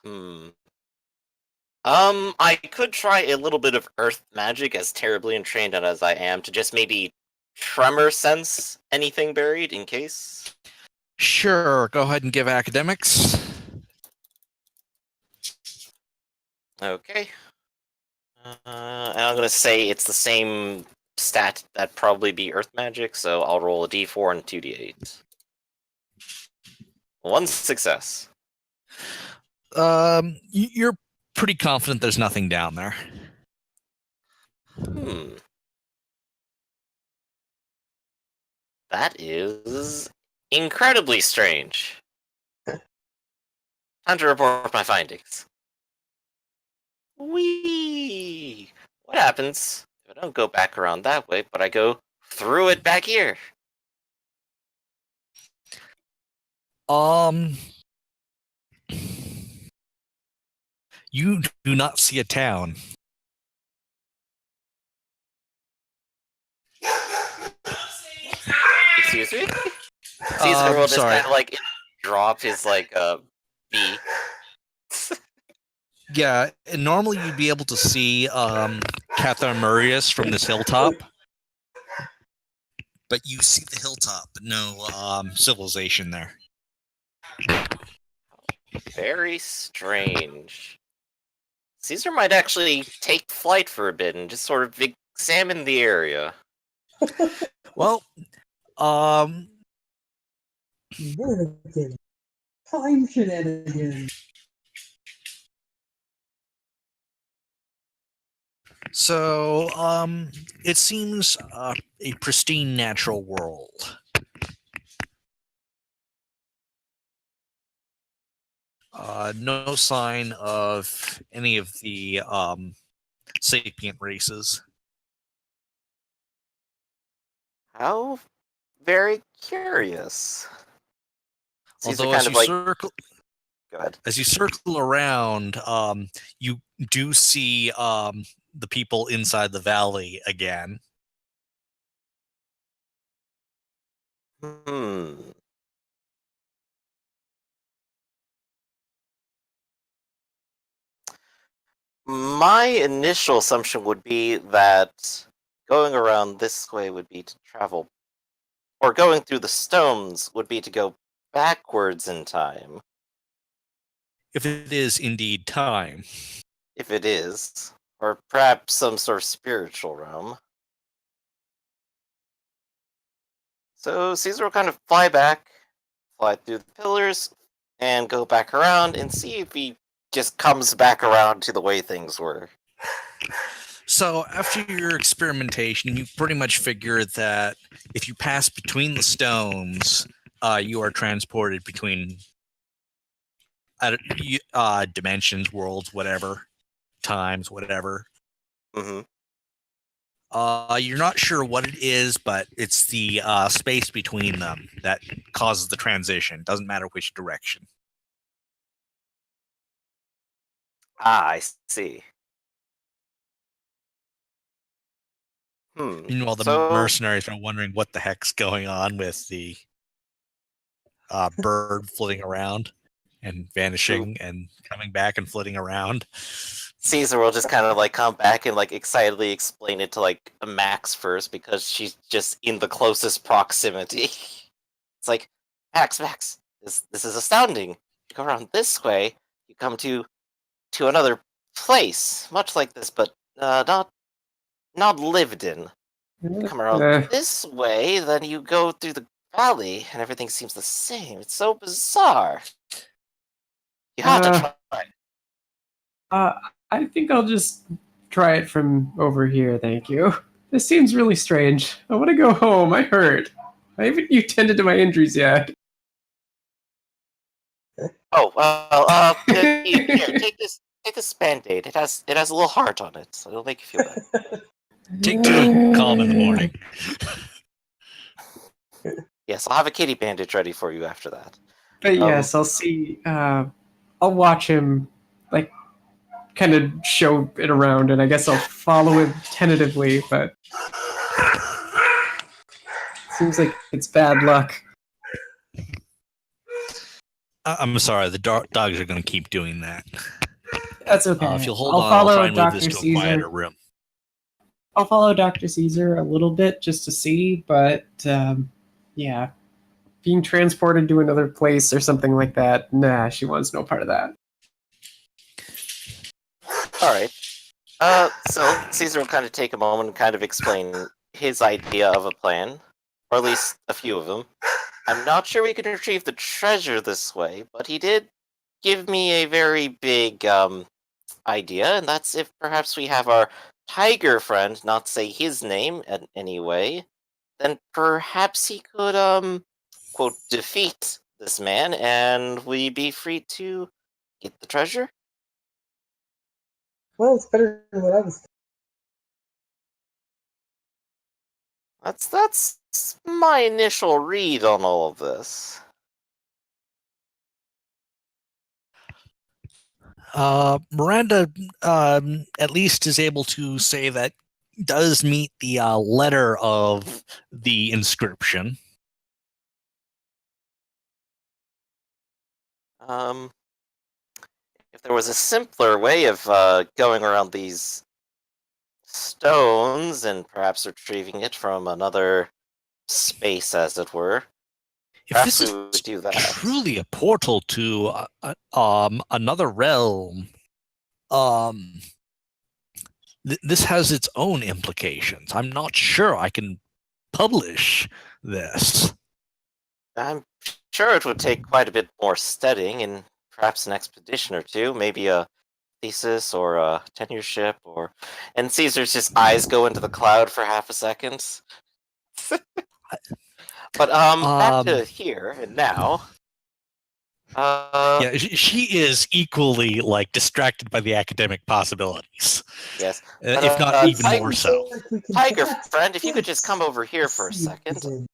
Hmm. I could try a little bit of earth magic, as terribly entrained as I am, to just maybe tremor sense anything buried in case. Sure, go ahead and give academics. Okay. And I'm gonna say it's the same stat that'd probably be earth magic, so I'll roll a d4 and 2d8. One success. You're pretty confident there's nothing down there. That is incredibly strange. Time to report my findings. Whee! What happens if I don't go back around that way, but I go through it back here? You do not see a town. Excuse me? Caesar will just kind of like drop his B. Yeah, normally you'd be able to see Cathamurius from this hilltop, but you see the hilltop, but no civilization there. Very strange. Caesar might actually take flight for a bit and just sort of examine the area. Well, time shenanigans. So, it seems a pristine natural world. No sign of any of the sapient races. How very curious. Although as you circle around, you do see the people inside the valley again. My initial assumption would be that going around this way would be to travel, or going through the stones would be to go backwards in time. If it is indeed time. If it is. Or perhaps some sort of spiritual realm. So Caesar will kind of fly through the pillars, and go back around and see if he just comes back around to the way things were. So after your experimentation, you pretty much figured that if you pass between the stones, you are transported between dimensions, worlds, whatever, times, whatever. Mm-hmm. You're not sure what it is, but it's the space between them that causes the transition. Doesn't matter which direction. I see. Meanwhile, the mercenaries are wondering what the heck's going on with the bird floating around and vanishing and coming back and floating around. Caesar will just kind of like come back and like excitedly explain it to like Max first, because she's just in the closest proximity. It's like, Max, this is astounding. You go around this way, you come to another place, much like this, but not lived in. You come around this way, then you go through the valley, and everything seems the same. It's so bizarre. You have to try. I think I'll just try it from over here, thank you. This seems really strange. I want to go home. I hurt. I haven't tended to my injuries yet. Oh, well, here, take this Band-Aid. It has a little heart on it, so it'll make you feel better. Take 2, calm in the morning. Yes, I'll have a kitty bandage ready for you after that. But yes, I'll see. I'll watch him, like, kind of show it around, and I guess I'll follow him tentatively, but seems like it's bad luck. I'm sorry, the dogs are going to keep doing that. That's okay. If you'll hold I'll on, I'll try follow and move this Dr. to a quieter Caesar. room. I'll follow Dr. Caesar a little bit just to see, but yeah, being transported to another place or something like that, nah, she wants no part of that. All right. So Caesar will kind of take a moment and kind of explain his idea of a plan, or at least a few of them. I'm not sure we can retrieve the treasure this way, but he did give me a very big idea, and that's if perhaps we have our tiger friend not say his name in any way, then perhaps he could quote defeat this man, and we be free to get the treasure. Well, it's better than what I was. That's my initial read on all of this. Miranda at least is able to say that does meet the letter of the inscription. If there was a simpler way of going around these stones and perhaps retrieving it from another space, as it were, If perhaps this we is would do that. truly a portal to another realm, this has its own implications. I'm not sure I can publish this. I'm sure it would take quite a bit more studying and perhaps an expedition or two, maybe a thesis or a tenureship, or. And Caesar's just eyes go into the cloud for half a second. But back to here and now. Yeah, she is equally like distracted by the academic possibilities. Yes, if not even more so. Tiger friend, if you could just come over here for a second.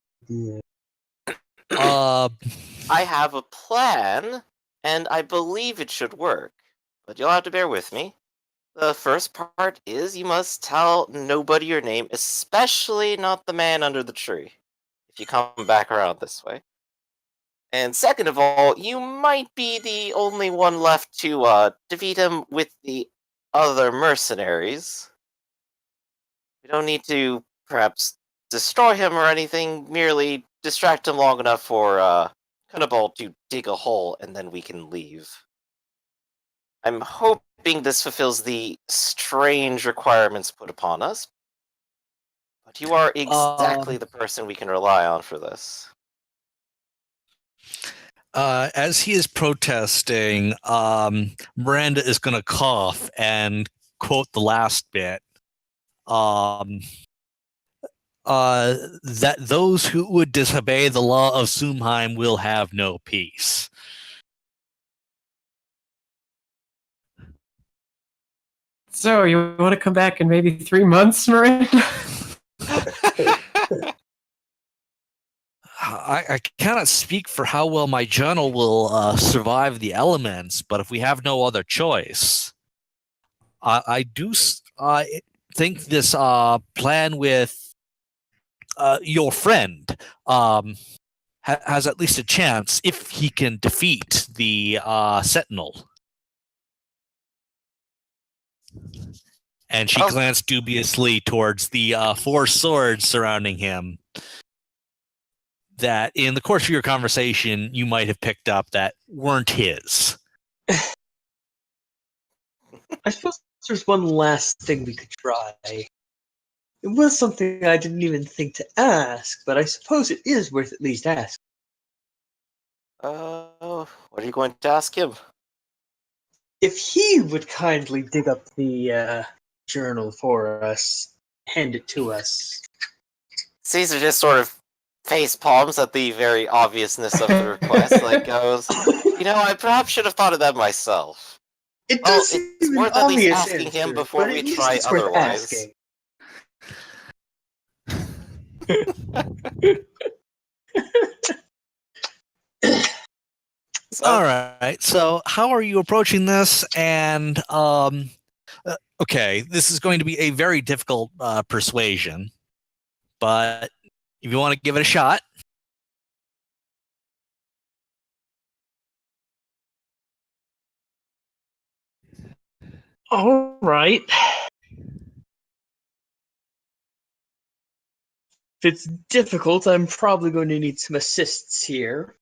I have a plan, and I believe it should work, but you'll have to bear with me. The first part is you must tell nobody your name, especially not the man under the tree, if you come back around this way. And second of all, you might be the only one left to defeat him with the other mercenaries. We don't need to, perhaps, destroy him or anything, merely distract him long enough for Cannibal to dig a hole, and then we can leave. I'm hoping this fulfills the strange requirements put upon us, but you are exactly the person we can rely on for this. As he is protesting, Miranda is going to cough and quote the last bit. That those who would disobey the law of Sumheim will have no peace. So, you want to come back in maybe 3 months, Miranda? I cannot speak for how well my journal will survive the elements, but if we have no other choice, I do think this plan with your friend has at least a chance if he can defeat the Sentinel. And she glanced dubiously towards the 4 swords surrounding him that in the course of your conversation you might have picked up that weren't his. I suppose there's one last thing we could try. It was something I didn't even think to ask, but I suppose it is worth at least asking. What are you going to ask him? If he would kindly dig up the journal for us, hand it to us. Caesar just sort of face palms at the very obviousness of the request, like goes, I perhaps should have thought of that myself. It does it's seem worth an at least obvious asking answer, him before but we at least try it's worth otherwise. All right. So, how are you approaching this? And okay, this is going to be a very difficult persuasion, but if you want to give it a shot. All right. If it's difficult, I'm probably going to need some assists here.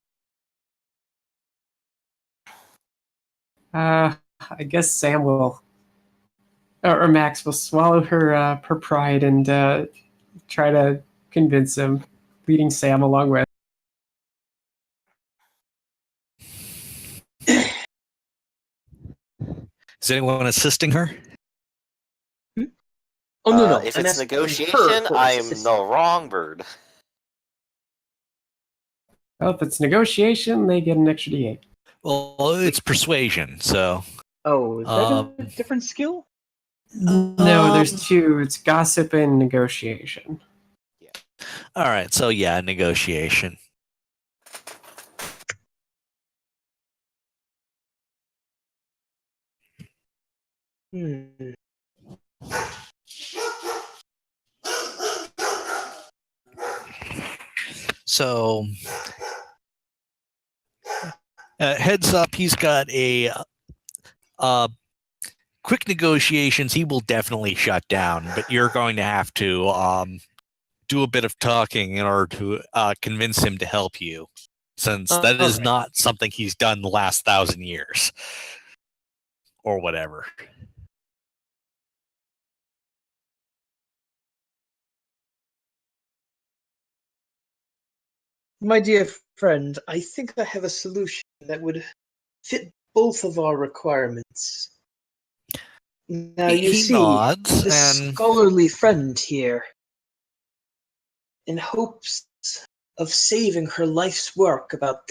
I guess Sam will, or Max will swallow her pride and try to convince him, leading Sam along with. Is anyone assisting her? Oh no, If I'm it's asking negotiation, her for I'm assistance. the wrong bird. Well, if it's negotiation, they get an extra D8. Well, it's persuasion, so. Oh, is that Um, a different skill? No, there's two. It's gossip and negotiation. All right, so yeah, negotiation. Hmm. So, heads up, he's got a quick negotiations. He will definitely shut down, but you're going to have to do a bit of talking in order to convince him to help you, since that is Alright. not something he's done the last 1,000 years or whatever. My dear friend, I think I have a solution that would fit both of our requirements. Now, you He see, nods this and scholarly friend here, in hopes of saving her life's work about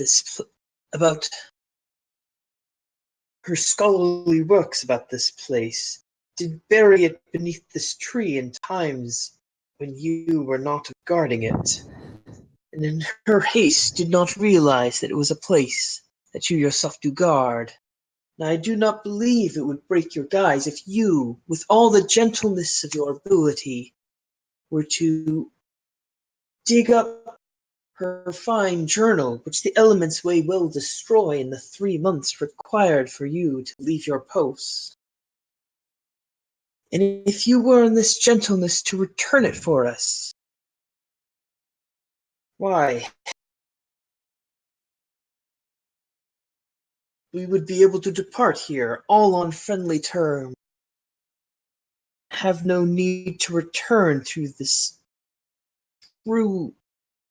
her scholarly works about this place, did bury it beneath this tree in times when you were not guarding it, and in her haste did not realize that it was a place that you yourself do guard. Now, I do not believe it would break your guise if you, with all the gentleness of your ability, were to dig up her fine journal, which the elements may well destroy in the 3 months required for you to leave your post. And if you were in this gentleness to return it for us, why, we would be able to depart here, all on friendly terms, have no need to return through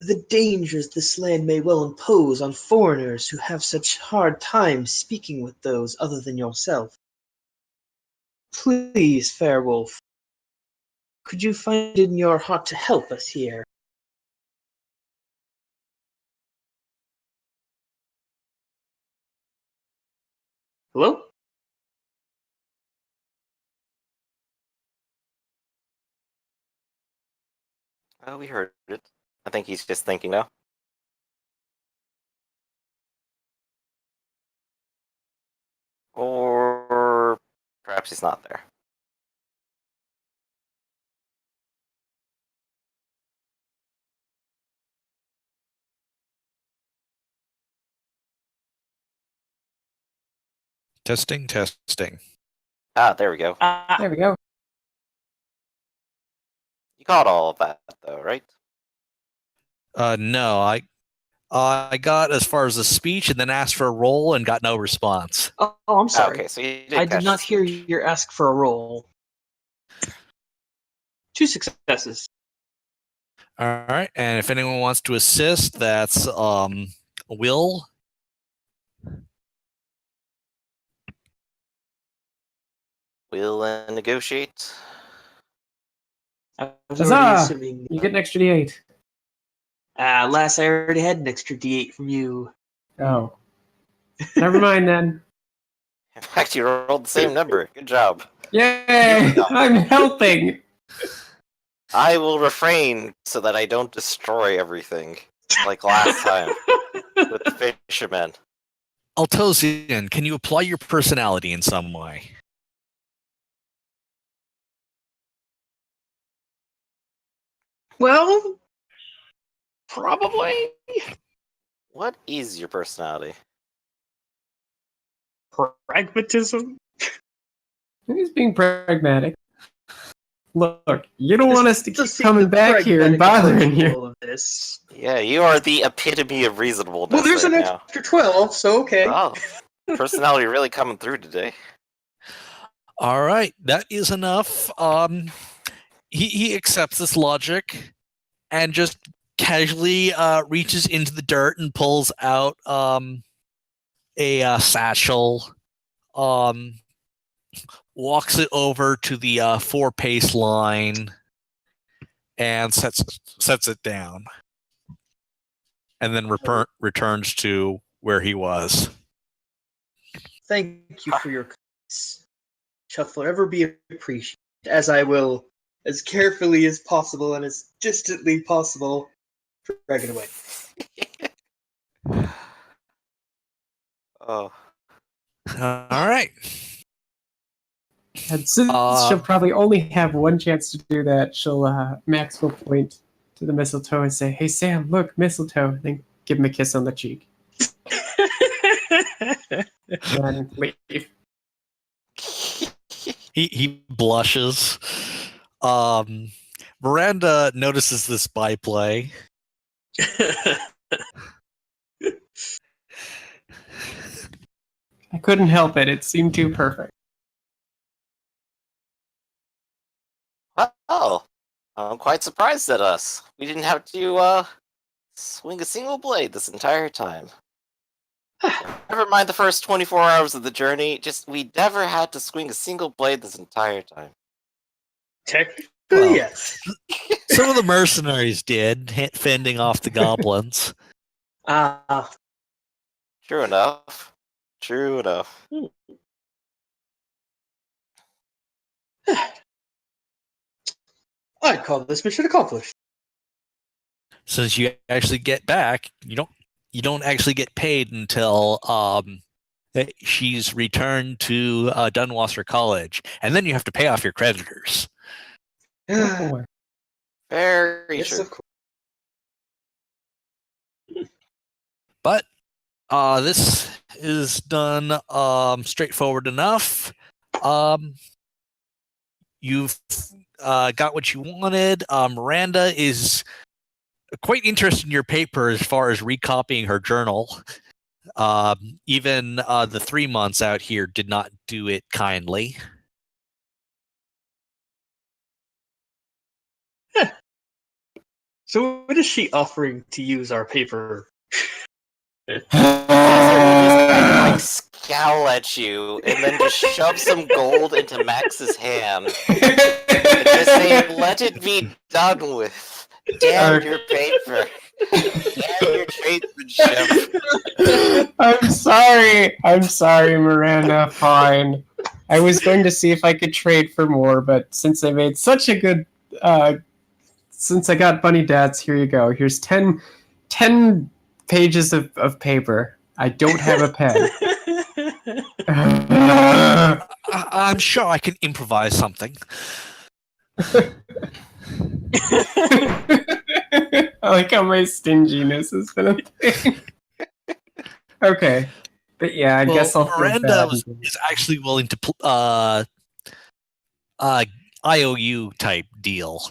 the dangers this land may well impose on foreigners who have such hard times speaking with those other than yourself. Please, fair wolf, could you find it in your heart to help us here? Hello? Oh, we heard it. I think he's just thinking now. Or perhaps he's not there. testing. Ah, there we go. There we go. You caught all of that, though, right? No, I got as far as the speech and then asked for a roll and got no response. Oh, I'm Ah, sorry. okay, so you did I catch did not the hear speech. your ask for a roll. 2 successes. All right, and if anyone wants to assist, that's Will. We'll negotiate. I was already Huzzah! assuming. You get an extra D8. Last I already had an extra D8 from you. Oh. Never mind then. In fact, you rolled the same number. Good job. Yay! I'm helping! I will refrain so that I don't destroy everything, like last time with the fishermen. Altosian, can you apply your personality in some way? Well, probably. What is your personality? Pragmatism? He's being pragmatic. Look, you don't want us to Does keep seem coming the back here and pragmatic bothering approach to you. all of this. Yeah, you are the epitome of reasonableness Well, there's right an now. extra 12, so okay. Oh, personality really coming through today. All right, that is enough. He accepts this logic and just casually reaches into the dirt and pulls out a satchel. Walks it over to the 4-pace line and sets it down, and then returns to where he was. Thank you for your kindness. Shall forever be appreciated, as I will, as carefully as possible and as distantly possible, drag it away. Oh. All right. And since she'll probably only have one chance to do that, Max will point to the mistletoe and say, "Hey Sam, look, mistletoe," and then give him a kiss on the cheek. And leave. He blushes. Miranda notices this byplay. I couldn't help it. It seemed too perfect. Oh, I'm quite surprised at us. We didn't have to swing a single blade this entire time. Never mind the first 24 hours of the journey. Just we never had to swing a single blade this entire time. Technically, Well, yes. Some of the mercenaries did, fending off the goblins. Ah, True enough. True enough. I'd call this mission accomplished. Since you actually get back, you don't actually get paid until she's returned to Dunwasser College, and then you have to pay off your creditors. Oh, boy. Very Yes, true. of course. But this is done straightforward enough. You've got what you wanted. Miranda is quite interested in your paper as far as recopying her journal. Even the 3 months out here did not do it kindly. So what is she offering to use our paper? Like scowl at you and then just shove some gold into Max's hand and just say, "Let it be done with. Damn your paper. Damn your tradesmanship." I'm sorry, Miranda. Fine. I was going to see if I could trade for more, but since I made such a good, since I got Bunny Dads, here you go. Here's 10 pages of paper. I don't have a pen. I'm sure I can improvise something. I like how my stinginess has been a thing. Okay. But yeah, I guess I'll feel Miranda bad. is actually willing to IOU type deal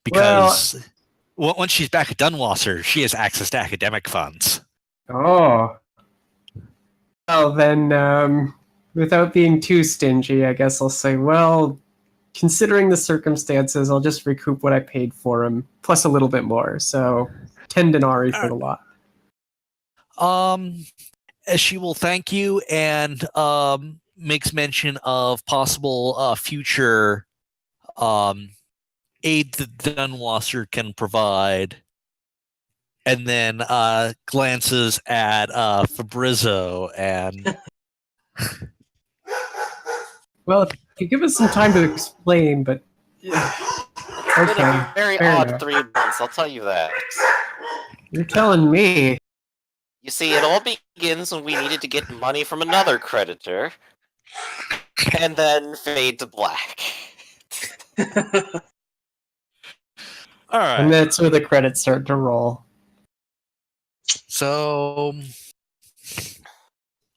because once she's back at Dunwasser, she has access to academic funds. Oh. Well, then, without being too stingy, I guess I'll say, well, considering the circumstances, I'll just recoup what I paid for him, plus a little bit more. So 10 denarii for the lot. As she will thank you and makes mention of possible future aid that Dunwasser can provide, and then glances at Fabrizzo and Well, if you give us some time to explain, but It's been okay, a very fair odd enough. 3 months, I'll tell you that. You're telling me. You see, it all begins when we needed to get money from another creditor, and then fade to black. all right. And that's where the credits start to roll. So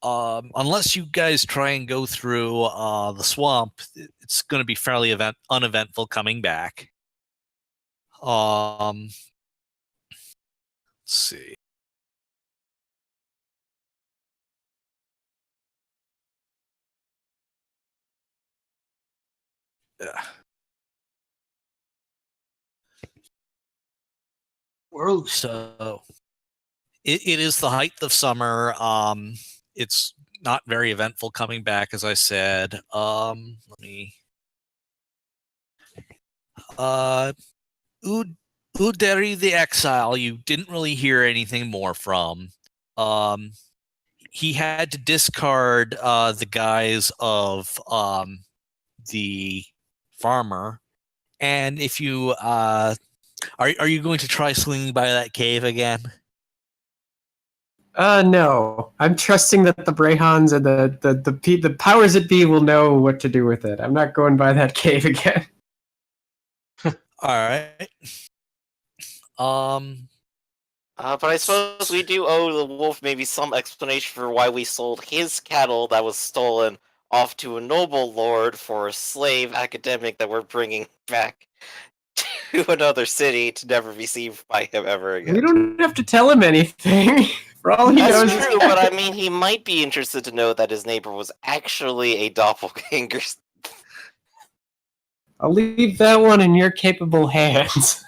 unless you guys try and go through the swamp, it's going to be fairly uneventful coming back. Let's see. Yeah. World. So it is the height of summer. It's not very eventful coming back, as I said. Let me. Uderi the Exile, you didn't really hear anything more from. He had to discard the guise of the farmer. And if you are you going to try swinging by that cave again? No. I'm trusting that the Brahans and the powers that be will know what to do with it. I'm not going by that cave again. All right. But I suppose we do owe the wolf maybe some explanation for why we sold his cattle that was stolen off to a noble lord for a slave academic that we're bringing back to another city to never be seen by him ever again. We don't have to tell him anything. For all he knows, That's true, but I mean, he might be interested to know that his neighbor was actually a doppelganger. I'll leave that one in your capable hands.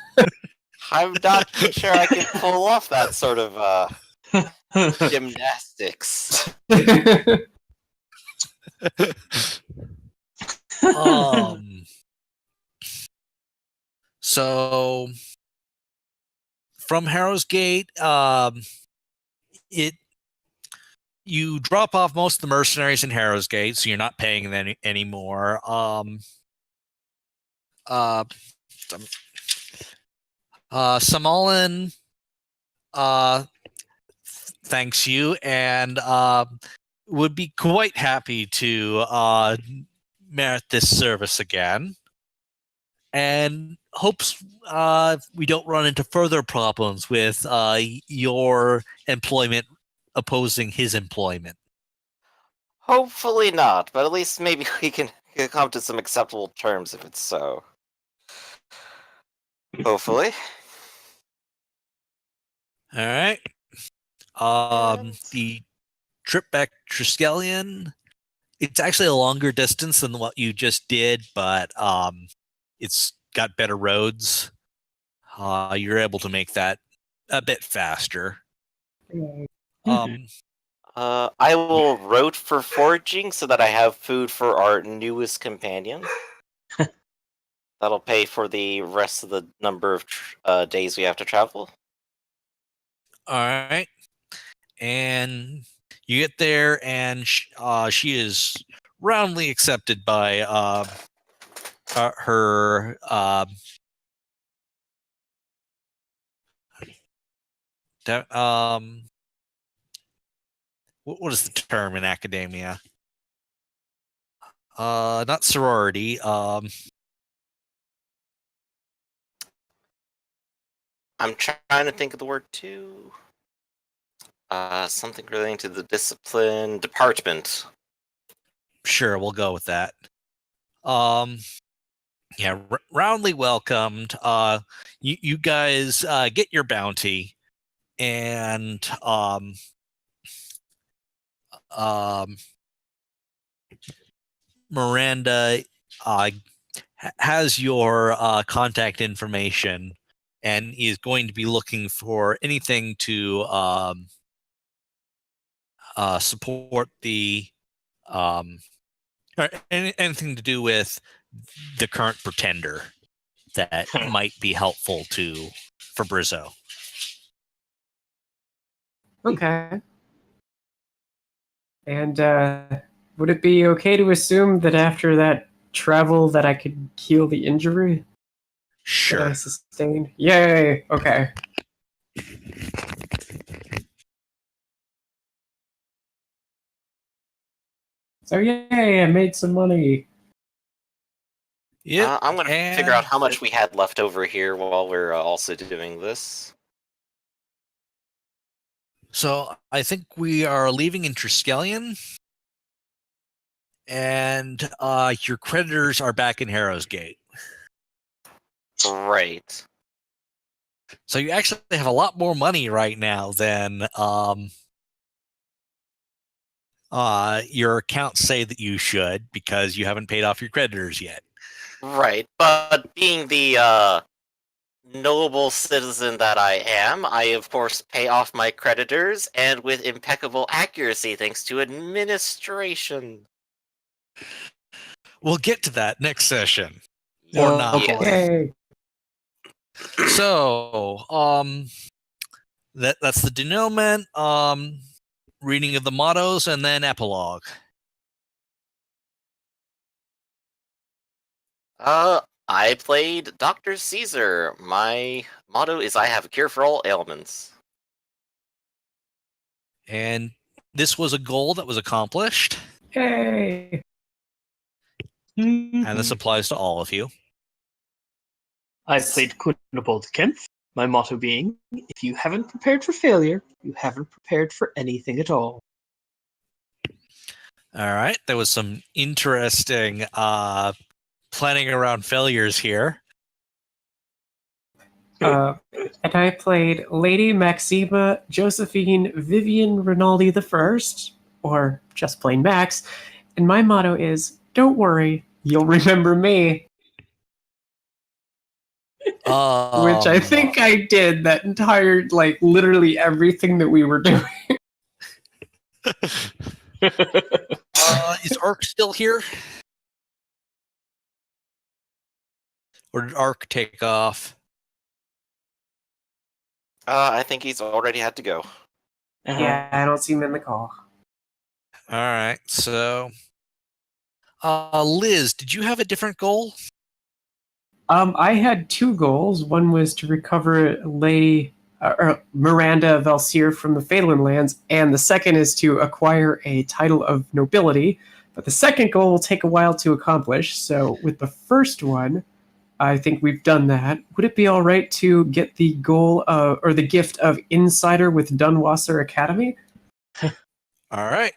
I'm not sure I can pull off that sort of gymnastics. So from Harrow's Gate, you drop off most of the mercenaries in Harrow's Gate, so you're not paying them anymore. Samolan thanks you and would be quite happy to merit this service again, and hopes we don't run into further problems with your employment opposing his employment. Hopefully not, but at least maybe we can come to some acceptable terms if it's so. Hopefully. All right. The trip back to Triskelion, it's actually a longer distance than what you just did, but it's got better roads. You're able to make that a bit faster. I will route for foraging so that I have food for our newest companion. That'll pay for the rest of the number of days we have to travel. All right. And you get there, and she is roundly accepted by her what is the term in academia? Not sorority. I'm trying to think of the word too. Something relating to the discipline department. Sure, we'll go with that. Yeah, roundly welcomed. You guys get your bounty, and Miranda has your contact information, and is going to be looking for anything to support the or anything to do with the current pretender that might be helpful for Brizzo. Okay. And would it be okay to assume that after that travel that I could heal the injury that Sure. I sustained? Yay! Okay. So yay! I made some money. Yeah. I'm going to figure out how much we had left over here while we're also doing this. So I think we are leaving in Triskelion, and your creditors are back in Harrow's Gate. Right. So you actually have a lot more money right now than your accounts say that you should, because you haven't paid off your creditors yet. Right. But being the noble citizen that I am, I of course pay off my creditors, and with impeccable accuracy thanks to administration. We'll get to that next session. Or not. boy. Yay. So, that's the denouement, reading of the mottos, and then epilogue. I played Dr. Caesar. My motto is I have a cure for all ailments. And this was a goal that was accomplished, Yay. and this applies to all of you. I played Kunabold Kempf, my motto being, if you haven't prepared for failure, you haven't prepared for anything at all. All right, there was some interesting planning around failures here. And I played Lady Maxima Josephine Vivian Rinaldi I, or just plain Max, and my motto is, don't worry, you'll remember me. Which I think I did that entire, like, literally everything that we were doing. Is Ark still here? Or did Ark take off? I think he's already had to go. Yeah, I don't see him in the call. All right, so Liz, did you have a different goal? I had two goals. One was to recover Lady Miranda Valsir from the Phelan lands, and the second is to acquire a title of nobility. But the second goal will take a while to accomplish. So with the first one, I think we've done that. Would it be all right to get the goal or the gift of Insider with Dunwasser Academy? All right.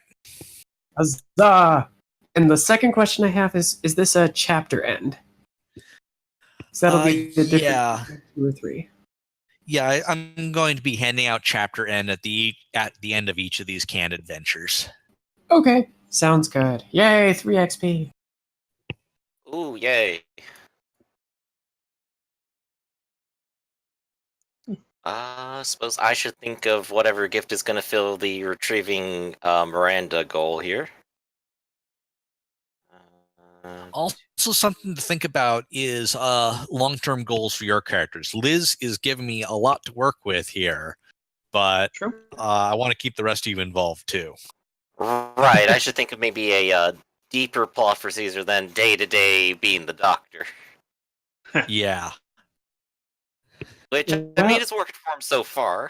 Huzzah! And the second question I have is this a chapter end? So that'll be the difference yeah. between 2 or 3. Yeah, I'm going to be handing out chapter end at the end of each of these canned adventures. Okay, sounds good. Yay, 3 XP. Ooh, yay. Suppose I should think of whatever gift is going to fill the retrieving Miranda goal here. Also, something to think about is long-term goals for your characters. Liz is giving me a lot to work with here, but I want to keep the rest of you involved too. Right, I should think of maybe a deeper plot for Caesar than day-to-day being the doctor. Yeah. Which, I mean, it's working for him so far.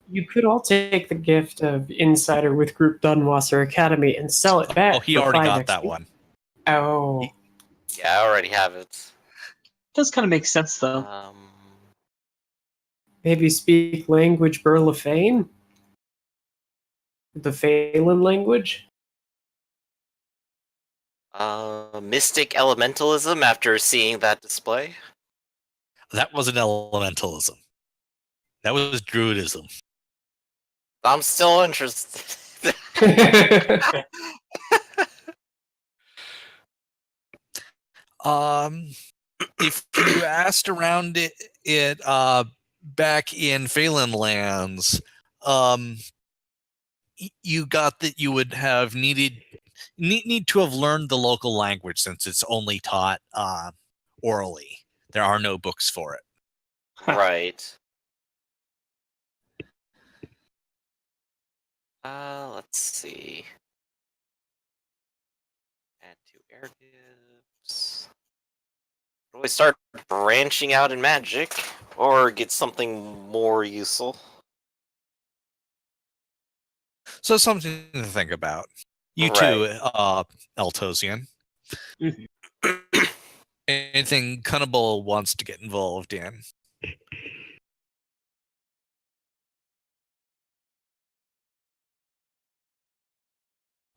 You could all take the gift of Insider with Group Dunwasser Academy and sell it back. Oh, he for already 5 got XP. that one. Oh. Yeah, I already have it. Does kind of make sense, though. Maybe speak language Burlafane? The Phelan language? Mystic elementalism after seeing that display. That wasn't elementalism. That was druidism. I'm still interested. If you asked around it back in Phelan lands, you got that you would have need to have learned the local language, since it's only taught orally. There are no books for it. Right. Let's see. Add 2 air gifts. Do we start branching out in magic, or get something more useful? So something to think about. You too, Eltosian. Anything Cunnable wants to get involved in?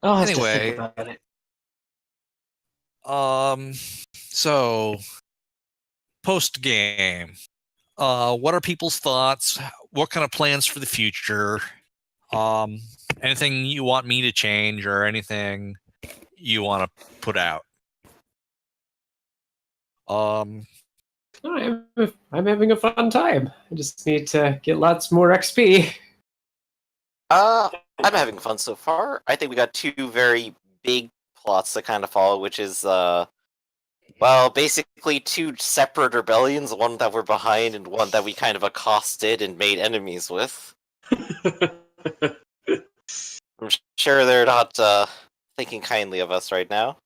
I'll have to Anyway. think about it. So post game, what are people's thoughts? What kind of plans for the future? Anything you want me to change or anything you want to put out? No, I'm having a fun time. I just need to get lots more XP. I'm having fun so far. I think we got two very big plots to kind of follow, which is well, basically two separate rebellions, one that we're behind and one that we kind of accosted and made enemies with. I'm sure they're not thinking kindly of us right now.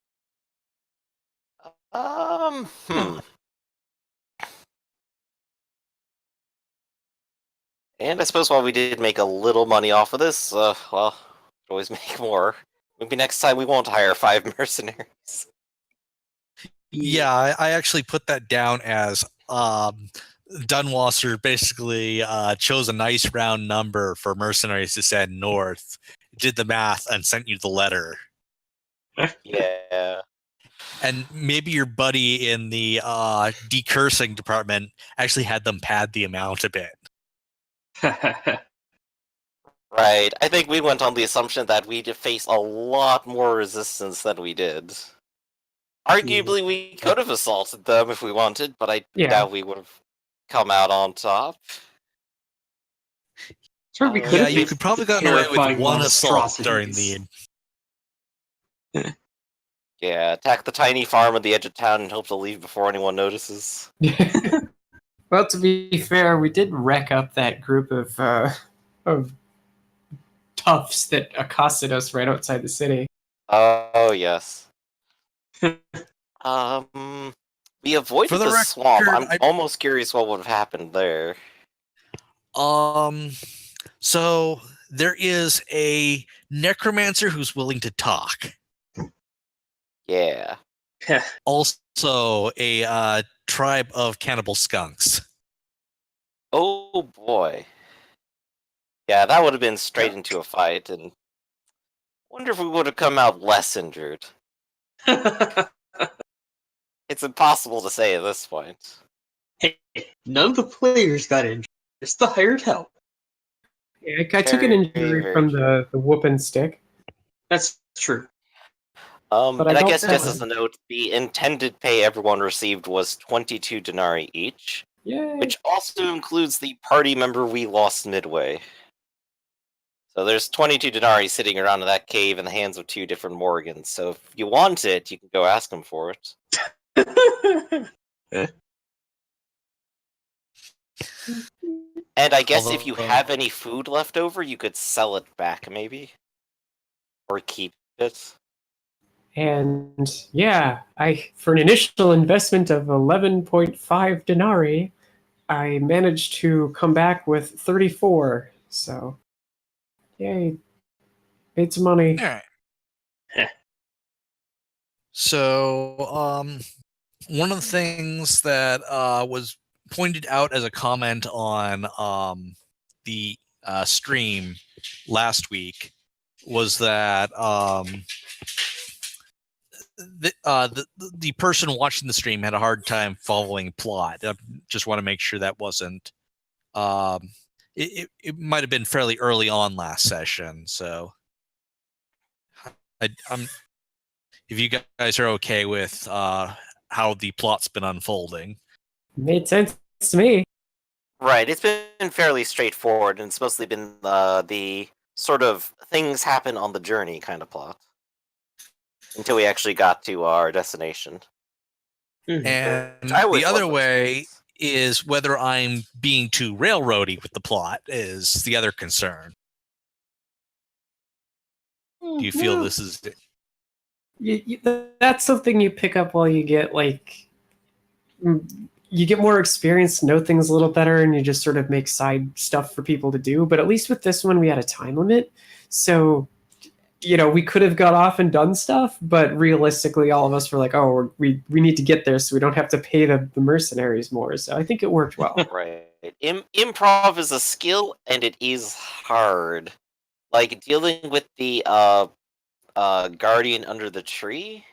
And I suppose while we did make a little money off of this, well, always make more. Maybe next time we won't hire 5 mercenaries. Yeah, I actually put that down as Dunwasser basically chose a nice round number for mercenaries to send north, did the math, and sent you the letter. Yeah. And maybe your buddy in the decursing department actually had them pad the amount a bit. Right. I think we went on the assumption that we'd face a lot more resistance than we did. Arguably, we could have assaulted them if we wanted, but I doubt we would have come out on top. Sure, we could Yeah, have you could probably gotten away with terrifying one assault during monstrosities. the. Yeah, attack the tiny farm at the edge of town and hope to leave before anyone notices. Well, to be fair, we did wreck up that group of toughs that accosted us right outside the city. Oh, yes. We avoided For the the swamp. record, I'm almost curious what would have happened there. So there is a necromancer who's willing to talk. Yeah. Also, a tribe of cannibal skunks. Oh, boy. Yeah, that would have been straight into a fight, and wonder if we would have come out less injured. It's impossible to say at this point. Hey, none of the players got injured. Just the hired help. Yeah, I took an injury very from true. the whooping stick. That's true. But I And I don't guess have just one. as a note, the intended pay everyone received was 22 denarii each, Yay! which also includes the party member we lost midway. So there's 22 denarii sitting around in that cave in the hands of 2 different Morgans. So if you want it, you can go ask them for it. And I guess if you have any food left over, you could sell it back, maybe? Or keep it. And yeah, for an initial investment of 11.5 denarii, I managed to come back with 34. So, yay. Made some money. All right. So, one of the things that was pointed out as a comment on the stream last week was that the person watching the stream had a hard time following plot. I just want to make sure that wasn't. It might have been fairly early on last session, so I'm. If you guys are okay with how the plot's been unfolding. Made sense to me. Right, it's been fairly straightforward, and it's mostly been the sort of things happen on the journey kind of plot. Until we actually got to our destination. And the other way is whether I'm being too railroady with the plot is the other concern. Do you feel this is... That's something you pick up while you get you get more experience, know things a little better, and you just sort of make side stuff for people to do. But at least with this one, we had a time limit, so we could have got off and done stuff. But realistically, all of us were like, "Oh, we need to get there, so we don't have to pay the mercenaries more." So I think it worked well. Right, improv is a skill, and it is hard. Like dealing with the Guardian under the tree.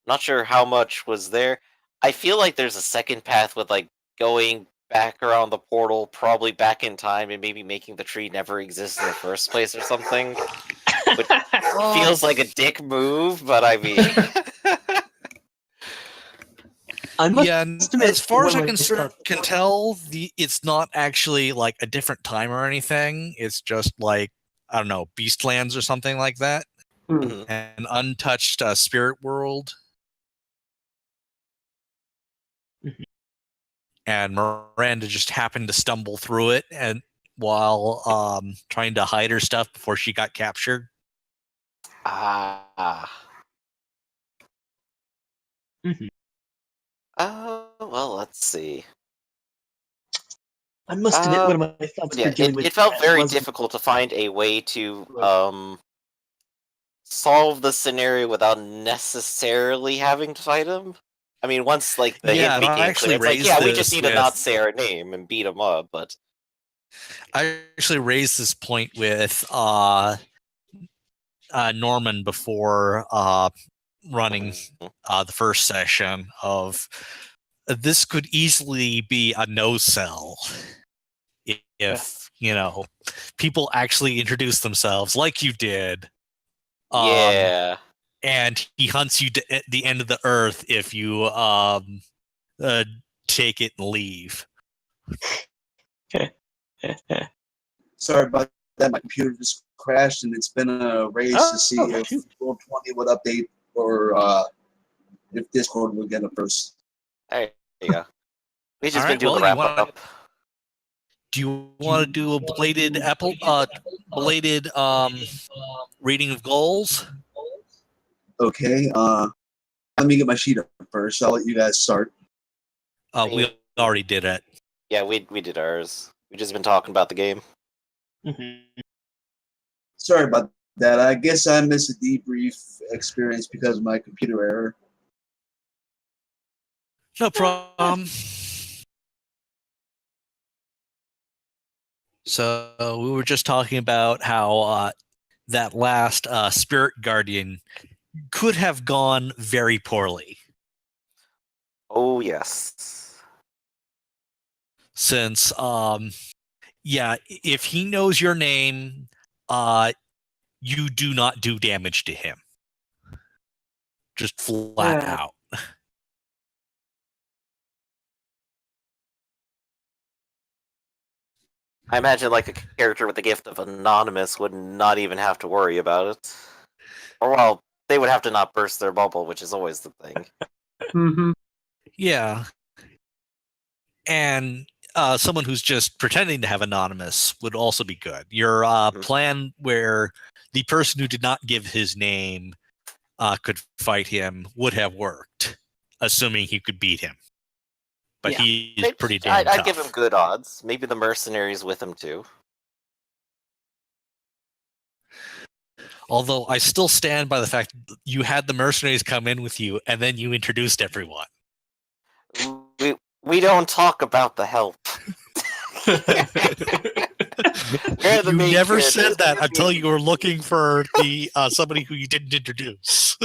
Not sure how much was there. I feel like there's a second path with like going back around the portal, probably back in time, and maybe making the tree never exist in the first place or something. Which feels like a dick move, but I mean, I must Yeah, and admit, as far as I when can tell, it's not actually like a different time or anything. It's just like, I don't know, Beastlands or something like that. mhm. An untouched spirit world. Mhm. And Miranda just happened to stumble through it and while trying to hide her stuff before she got captured. Ah. Mhm. Well, let's see. I must admit, one of my thoughts for Yeah, dealing with it felt that very was difficult to find a way to Right. solve the scenario without necessarily having to fight him. I mean, once like the hint Yeah, and I became clear, actually it's like, raised yeah, we just this need to not with say our name and beat him up. But I actually raised this point with Norman before running the first session of this could easily be a no sell if people actually introduce themselves like you did, yeah, and he hunts you at the end of the earth if you take it and leave. Sorry about that. My computer just crashed, and it's been a race to see if shoot. Roll20 would update or if Discord would get it first. there you go. We've just All been right, doing well, the wrap up. do you want to do a belated reading of goals? Okay. Let me get my sheet up first. I'll let you guys start. We already did it. Yeah, we did ours. We just been talking about the game. Mhm. Sorry about that. I guess I missed a debrief experience because of my computer error. No problem. So we were just talking about how that last Spirit Guardian could have gone very poorly. Oh yes. Since, if he knows your name, you do not do damage to him. Just flat out. I imagine like a character with the gift of anonymous would not even have to worry about it. Or well, they would have to not burst their bubble, which is always the thing. Mm-hmm. Yeah. And someone who's just pretending to have anonymous would also be good. Your plan where the person who did not give his name could fight him would have worked, assuming he could beat him. But Yeah. he's pretty damn tough. I'd give him good odds. Maybe the mercenaries with him too. Although I still stand by the fact that you had the mercenaries come in with you and then you introduced everyone. We don't talk about the help. You never said that until you were looking for the somebody who you didn't introduce.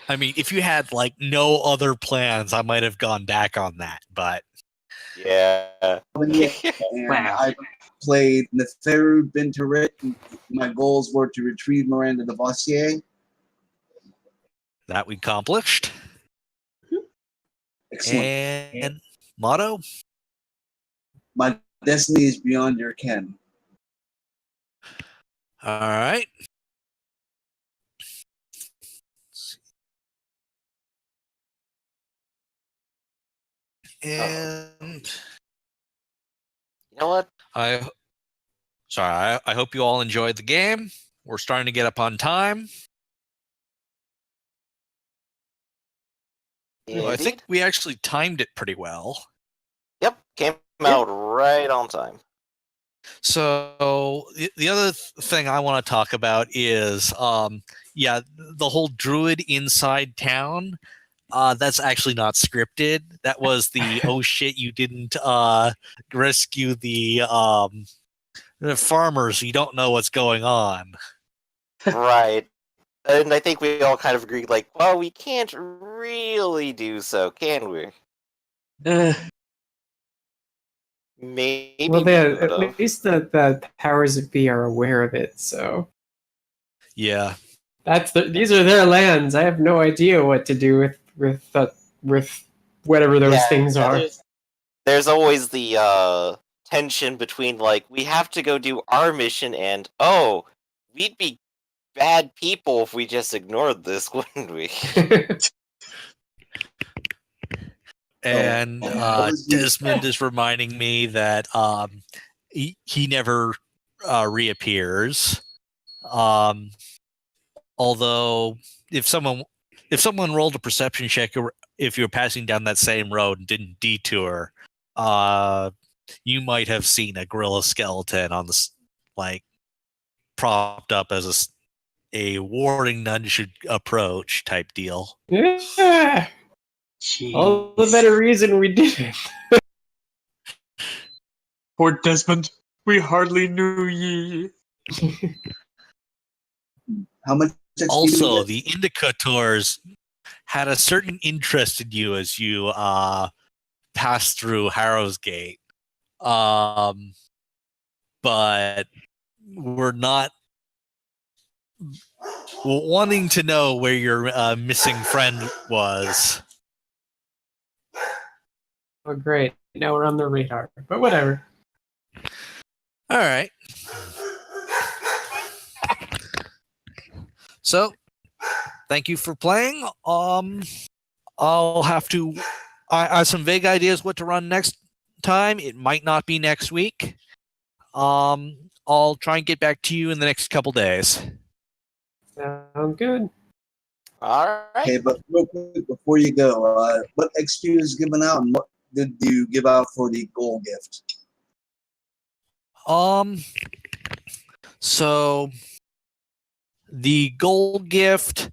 I mean, if you had like no other plans, I might have gone back on that, but yeah. And Wow. I played Neferu Bintarit. My goals were to retrieve Miranda Devassier. that we accomplished. Excellent. And motto? My destiny is beyond your ken. All right. And You know what? I hope you all enjoyed the game. We're starting to get up on time. Yeah, I think we actually timed it pretty well. Yep, came out right on time. So the other thing I want to talk about is, the whole druid inside town. That's actually not scripted. That was the oh shit, you didn't rescue the farmers. You don't know what's going on. Right. And I think we all kind of agreed, like, well, we can't really do so, can we? Maybe Well, we at could've. least the powers that be are aware of it. So Yeah. these are their lands. I have no idea what to do with whatever those things are. There's always the tension between, like, we have to go do our mission and, oh, we'd be bad people if we just ignored this, wouldn't we? And Desmond is reminding me that he never reappears. Although if someone rolled a perception check, or if you're passing down that same road and didn't detour, you might have seen a gorilla skeleton on the propped up as a warning none should approach type deal. Yeah. All the better reason we did it. Poor Desmond, we hardly knew ye. How much XP Also, do you the indicators had a certain interest in you as you passed through Harrow's Gate. But we're not wanting to know where your missing friend was. Oh, great. Now we're on the radar. But whatever. All right. So, thank you for playing. I'll have to. I have some vague ideas what to run next time. It might not be next week. I'll try and get back to you in the next couple days. Sounds good. Alright. Okay, but real quick before you go, what XP is given out, and what did you give out for the gold gift? So the gold gift,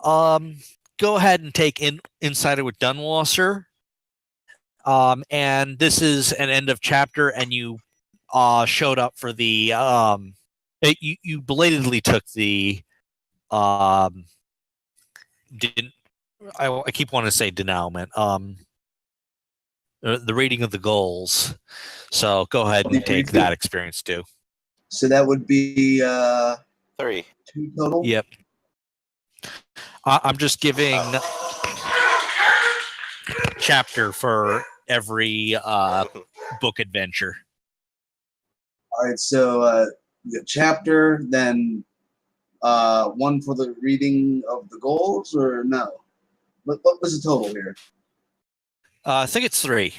go ahead and take Insider with Dunwasser. And this is an end of chapter, and you showed up for the you belatedly took the didn't I keep wanting to say denouement, the rating of the goals. So go ahead and take that experience too. So that would be 3. 2 total? Yep. I'm just giving chapter for every book adventure. Alright, so the chapter, then 1 for the reading of the goals, or no? What was the total here? I think it's 3.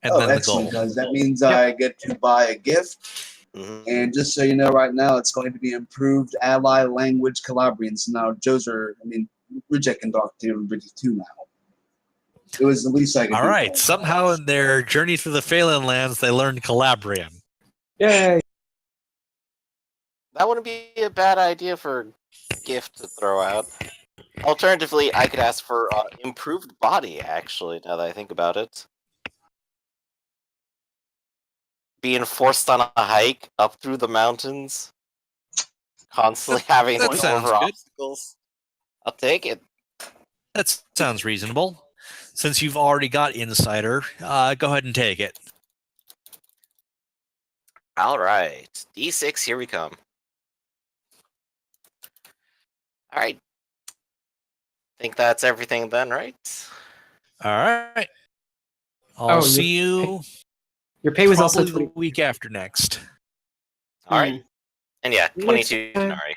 And Oh, then the excellent, goal. guys. That means I get to buy a gift. And just so you know, right now it's going to be improved ally language Calabrian. So now Ridgek can talk to everybody too now. It was the least I could do. All right. Somehow in their journey through the Phelan lands, they learned Calabrian. Yay! That wouldn't be a bad idea for a gift to throw out. Alternatively, I could ask for improved body, actually, now that I think about it. Being forced on a hike up through the mountains, constantly having to That go sounds over good. obstacles. I'll take it. That sounds reasonable. Since you've already got Insider, go ahead and take it. Alright. D6, here we come. Alright. Think that's everything then, right? All right. I'll see you. Your pay was also probably the week after next. Alright. And yeah, 22 Next time. denarii.